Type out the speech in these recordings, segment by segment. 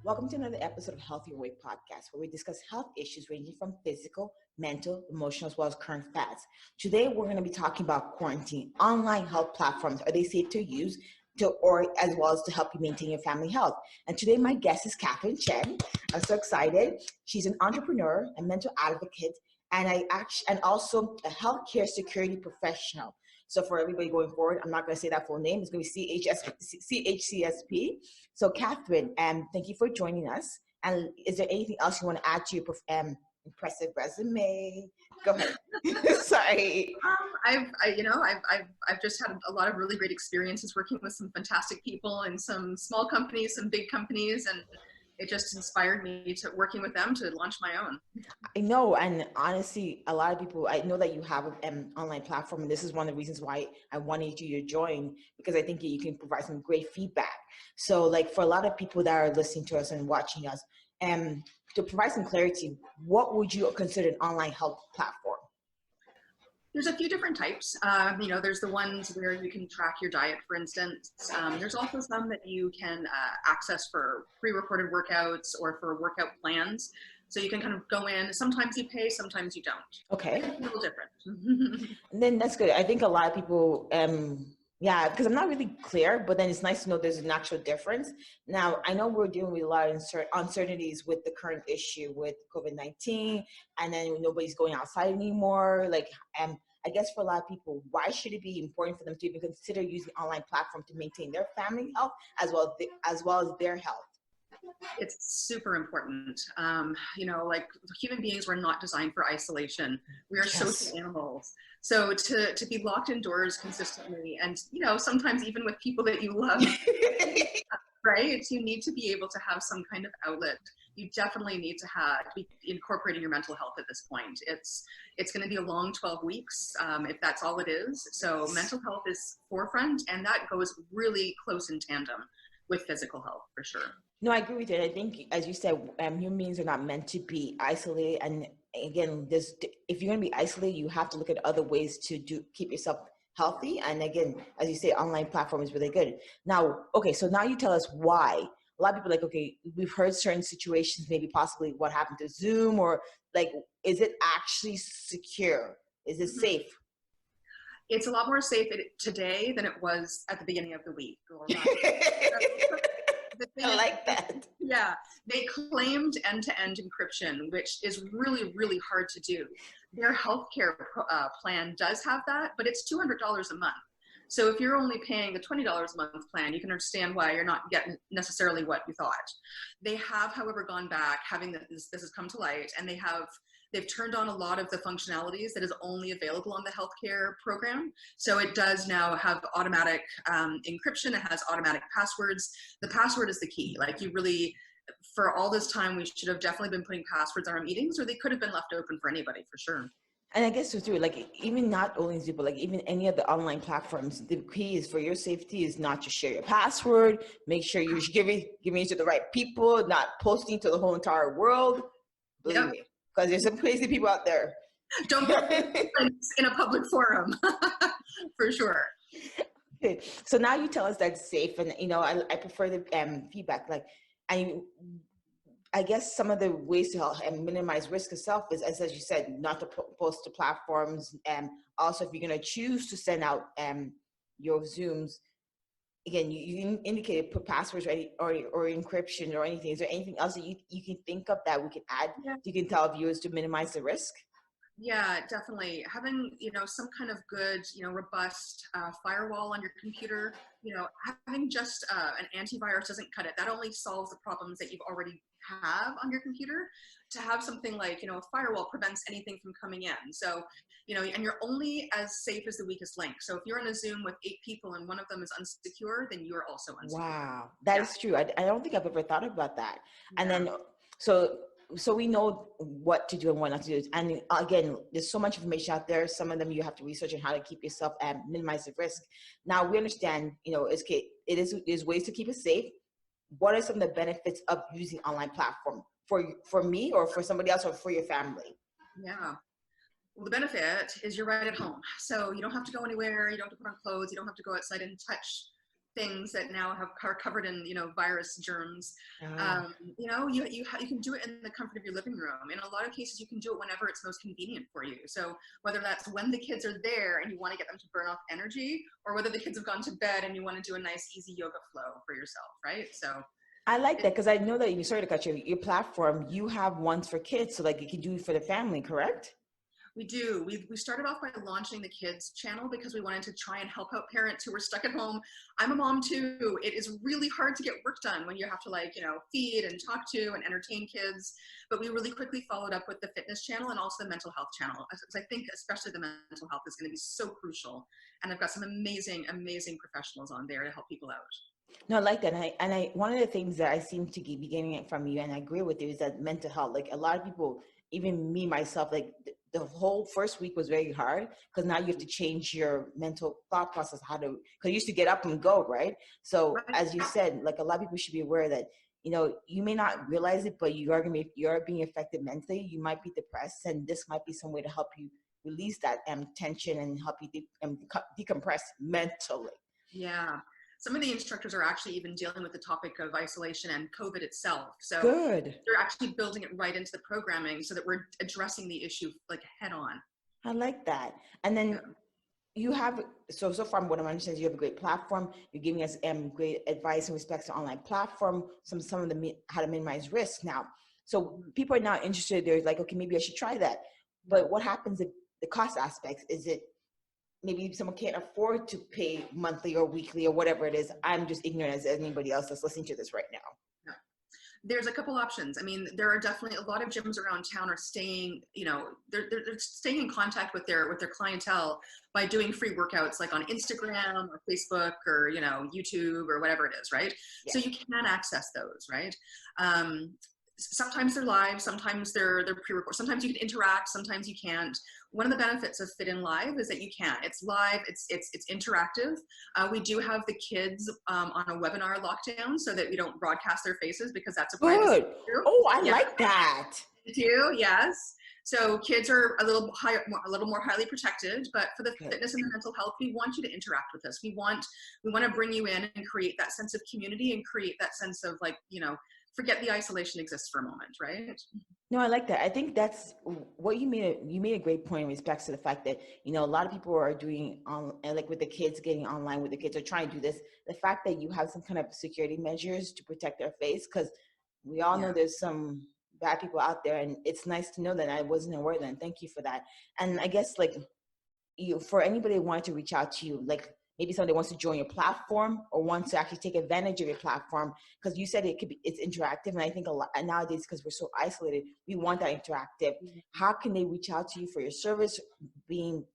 Welcome to another episode of Healthy Your Way podcast, where we discuss health issues ranging from physical, mental, emotional, as well as current fads. Today, we're going to be talking about quarantine, online health platforms. Are they safe to use, or as well as to help you maintain your family health? And today, my guest is Catherine Chen. I'm so excited. She's an entrepreneur, a mental advocate, and also a healthcare security professional. So for everybody going forward, I'm not going to say that full name. It's going to be CHCSP. So Catherine, thank you for joining us. And is there anything else you want to add to your impressive resume? Go ahead. Sorry. I've just had a lot of really great experiences working with some fantastic people in some small companies, some big companies, and it just inspired me to working with them to launch my own. I know, and honestly, a lot of people, I know that you have an online platform, and this is one of the reasons why I wanted you to join, because I think you can provide some great feedback. So like for a lot of people that are listening to us and watching us, to provide some clarity, what would you consider an online health platform? There's a few different types. There's the ones where you can track your diet, for instance. There's also some that you can access for pre-recorded workouts or for workout plans. So you can kind of go in. Sometimes you pay, sometimes you don't. Okay. It's a little different. And then that's good. I think a lot of people, because I'm not really clear, but then it's nice to know there's an actual difference. Now, I know we're dealing with a lot of uncertainties with the current issue with COVID-19, and then nobody's going outside anymore. I guess for a lot of people, why should it be important for them to even consider using online platform to maintain their family health as well as their health? It's super important. Human beings were not designed for isolation. We are social animals. So to be locked indoors consistently and, sometimes even with people that you love, right? You need to be able to have some kind of outlet. You definitely need to be incorporating your mental health at this point. It's going to be a long 12 weeks if that's all it is. So mental health is forefront, and that goes really close in tandem with physical health for sure. No, I agree with you. I think, as you said, human beings are not meant to be isolated. And again, if you're going to be isolated, you have to look at other ways to keep yourself healthy. And again, as you say, online platform is really good. Now, okay, so now you tell us why. A lot of people are like, okay, we've heard certain situations, maybe possibly what happened to Zoom, or like, is it actually secure? Is it safe? It's a lot more safe today than it was at the beginning of the week. I like that. Yeah, they claimed end-to-end encryption, which is really, really hard to do. Their healthcare plan does have that, but it's $200 a month. So if you're only paying the $20 a month plan, you can understand why you're not getting necessarily what you thought. They have, however, gone back, having this has come to light, and they've turned on a lot of the functionalities that is only available on the healthcare program. So it does now have automatic encryption. It has automatic passwords. The password is the key. Like for all this time, we should have definitely been putting passwords on our meetings, or they could have been left open for anybody for sure. And I guess so too, like even not only Zoom, but like even any of the online platforms, the key is for your safety is not to share your password. Make sure you're giving it to the right people, not posting to the whole entire world. Believe me, because there's some crazy people out there. Don't put in a public forum, for sure. Okay, so now you tell us that's safe, and I prefer the feedback. Like I guess some of the ways to help and minimize risk itself is, as you said, not to post to platforms. And also, if you're going to choose to send out your Zooms, again, you indicated put passwords or encryption or anything. Is there anything else that you can think of that we can add? Yeah. You can tell viewers to minimize the risk? Yeah, definitely. Having, some kind of good, robust firewall on your computer, having just an antivirus doesn't cut it. That only solves the problems that you've already have on your computer. To have something like, a firewall prevents anything from coming in. So, and you're only as safe as the weakest link. So if you're in a Zoom with 8 people and one of them is unsecure, then you are also unsecure. Wow, that is true. I don't think I've ever thought about that. Yeah. And then, so we know what to do and what not to do. And again, there's so much information out there. Some of them you have to research on how to keep yourself and minimize the risk. Now we understand, there's ways to keep it safe. What are some of the benefits of using online platform for me or for somebody else or for your family? Yeah. Well, the benefit is you're right at home. So you don't have to go anywhere. You don't have to put on clothes. You don't have to go outside and touch things that now are covered in, virus germs. Ah. You can do it in the comfort of your living room. In a lot of cases, you can do it whenever it's most convenient for you. So whether that's when the kids are there and you want to get them to burn off energy, or whether the kids have gone to bed and you want to do a nice, easy yoga flow for yourself, right? So I like that because I know that sorry to cut you, your platform, you have ones for kids, so like you can do it for the family, correct? we do. We started off by launching the kids channel because we wanted to try and help out parents who were stuck at home. I'm a mom too. It is really hard to get work done when you have to feed and talk to and entertain kids. But we really quickly followed up with the fitness channel and also the mental health channel. Because I think especially the mental health is going to be so crucial. And I've got some amazing, amazing professionals on there to help people out. No, I like that. And I one of the things that I seem to be getting it from you, and I agree with you, is that mental health. Like a lot of people, even me myself, like the whole first week was very hard because now you have to change your mental thought process, because you used to get up and go, right? So Right. as you said, like a lot of people should be aware that, you may not realize it, but you are being affected mentally. You might be depressed, and this might be some way to help you release that tension and help you decompress mentally. Yeah. Some of the instructors are actually even dealing with the topic of isolation and COVID itself. So Good. they're actually building it right into the programming so that we're addressing the issue like head on. I like that. And then you have, so far what I'm understanding is you have a great platform. You're giving us great advice in respect to online platform, some of the how to minimize risk now. So people are now interested. They're like, okay, maybe I should try that. But what happens if the cost aspects? Is it maybe someone can't afford to pay monthly or weekly or whatever it is? I'm just ignorant as anybody else that's listening to this right now. There's a couple options. I mean, there are definitely a lot of gyms around town are staying, they're staying in contact with their clientele by doing free workouts like on Instagram or Facebook or, YouTube or whatever it is, right? Yeah. So you can access those, right? Sometimes they're live, sometimes they're pre-recorded, sometimes you can interact, sometimes you can't. One of the benefits of FitIn Live is that you can. It's live, it's interactive. We do have the kids on a webinar lockdown so that we don't broadcast their faces because that's a privacy issue. Oh, I like that. You do, yes. So kids are a little more highly protected, but for the fitness and the mental health, we want you to interact with us. We want to bring you in and create that sense of community and create that sense of forget the isolation exists for a moment, right? No, I like that. I think that's what you made. You made a great point in respect to the fact that, a lot of people are doing like with the kids getting online with the kids are trying to do this. The fact that you have some kind of security measures to protect their face, because we all know there's some bad people out there, and it's nice to know that. I wasn't aware of that. And thank you for that. And I guess for anybody who wanted to reach out to you, like maybe somebody wants to join your platform or wants to actually take advantage of your platform, because you said it's interactive. And I think a lot nowadays, because we're so isolated, we want that interactive. How can they reach out to you for your service being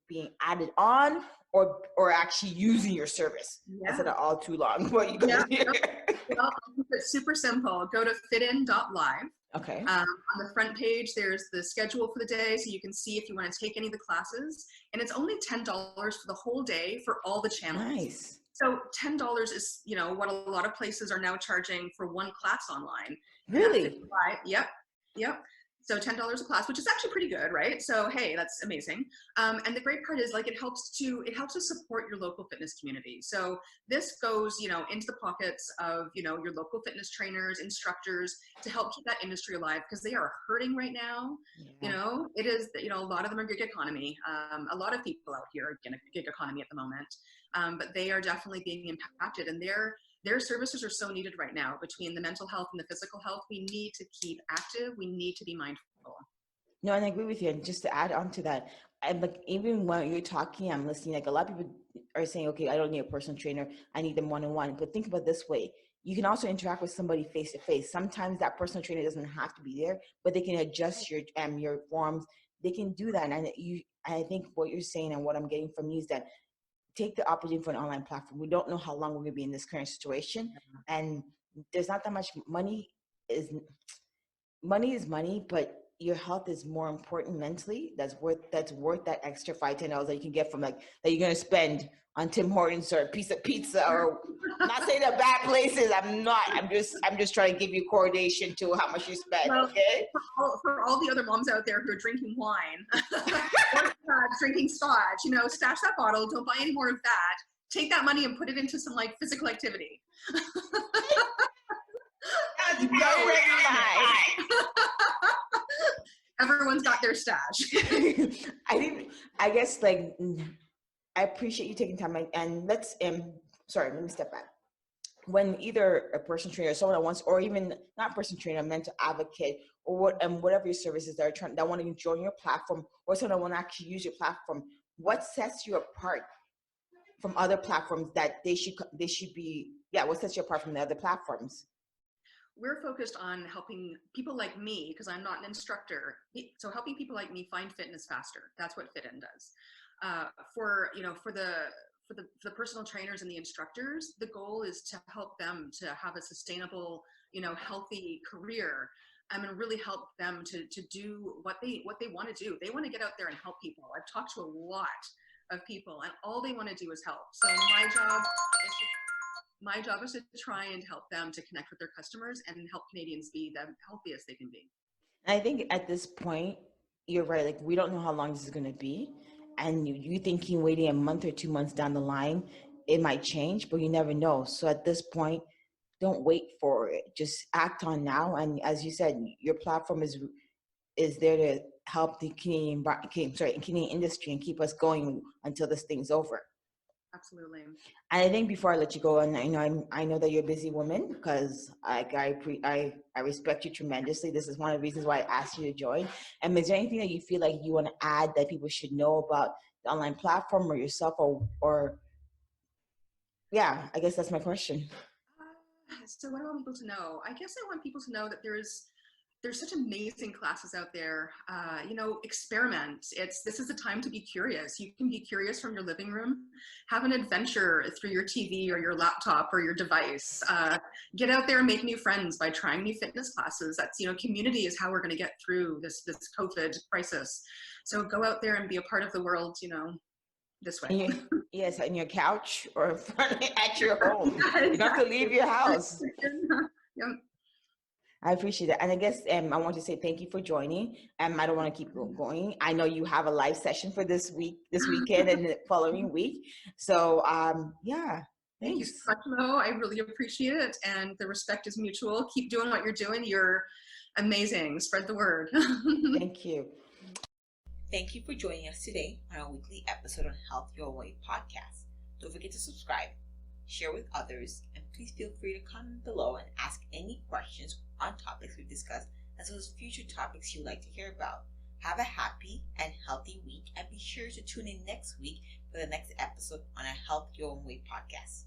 added on or actually using your service? I said it all too long. What you gonna do? Well, it's super simple. Go to fitin.live. Okay. On the front page, there's the schedule for the day, so you can see if you want to take any of the classes. And it's only $10 for the whole day for all the channels. Nice. So $10 is, what a lot of places are now charging for one class online. Really? Yep. So $10 a class, which is actually pretty good, right? So hey, that's amazing. And the great part is it helps to support your local fitness community. So this goes, into the pockets of, your local fitness trainers, instructors, to help keep that industry alive, because they are hurting right now. Yeah. It is, a lot of them are gig economy. A lot of people out here are gig economy at the moment, but they are definitely being impacted, and their services are so needed right now. Between the mental health and the physical health, we need to keep active. We need to be mindful. No, and I agree with you. And just to add on to that, even when you're talking, I'm listening. Like a lot of people are saying, okay, I don't need a personal trainer. I need them one-on-one. But think about it this way. You can also interact with somebody face-to-face. Sometimes that personal trainer doesn't have to be there, but they can adjust your forms. They can do that. And I think what you're saying and what I'm getting from you is that take the opportunity for an online platform. We don't know how long we're going to be in this current situation. And there's not that much money is money, but your health is more important mentally. That's worth that extra $5-10 that you can get from that you're going to spend on Tim Hortons or a piece of pizza, or I'm not saying they're bad places. I'm just trying to give you coordination to how much you spend. Well, okay. For all the other moms out there who are drinking wine or drinking scotch, stash that bottle. Don't buy any more of that. take that money and put it into some like physical activity. That's very nice. Everyone's got their stash. I guess like I appreciate you taking time and let's sorry, let me step back. When either a personal trainer or someone that wants, or even not personal trainer, a mental advocate, or whatever your services that want to join your platform, or someone that want to actually use your platform, what sets you apart from other platforms that they should be? Yeah, what sets you apart from the other platforms? We're focused on helping people like me, because I'm not an instructor. So helping people like me find fitness faster. That's what FitIn does. For the personal trainers and the instructors, the goal is to help them to have a sustainable, healthy career. And really help them to do what they want to do. They want to get out there and help people. I've talked to a lot of people, and all they want to do is help. So my job is to try and help them to connect with their customers and help Canadians be the healthiest they can be. I think at this point, you're right. Like, we don't know how long this is going to be. And you thinking waiting a month or 2 months down the line, it might change, but you never know. So at this point, don't wait for it. Just act on now. And as you said, your platform is there to help the Canadian industry and keep us going until this thing's over. Absolutely. And I think before I let you go, and I know that you're a busy woman, because I respect you tremendously. This is one of the reasons why I asked you to join. And is there anything that you feel like you want to add that people should know about the online platform or yourself, or yeah, I guess that's my question. So what do I want people to know? I guess I want people to know that there's such amazing classes out there. Experiment. This is a time to be curious. You can be curious from your living room. Have an adventure through your TV or your laptop or your device. Get out there and make new friends by trying new fitness classes. That's, community is how we're going to get through this COVID crisis. So go out there and be a part of the world, this way. Yes, on your couch or at your home. You don't have to leave your house. Yep. I appreciate it. And I guess I want to say thank you for joining. I don't want to keep going. I know you have a live session for this weekend and the following week. So yeah. Thank you so much, Mo. I really appreciate it. And the respect is mutual. Keep doing what you're doing. You're amazing. Spread the word. Thank you. Thank you for joining us today on our weekly episode on Health Your Way podcast. Don't forget to subscribe, share with others, and please feel free to comment below and ask any questions on topics we've discussed, as well as future topics you'd like to hear about. Have a happy and healthy week, and be sure to tune in next week for the next episode on our Health Your Own Way podcast.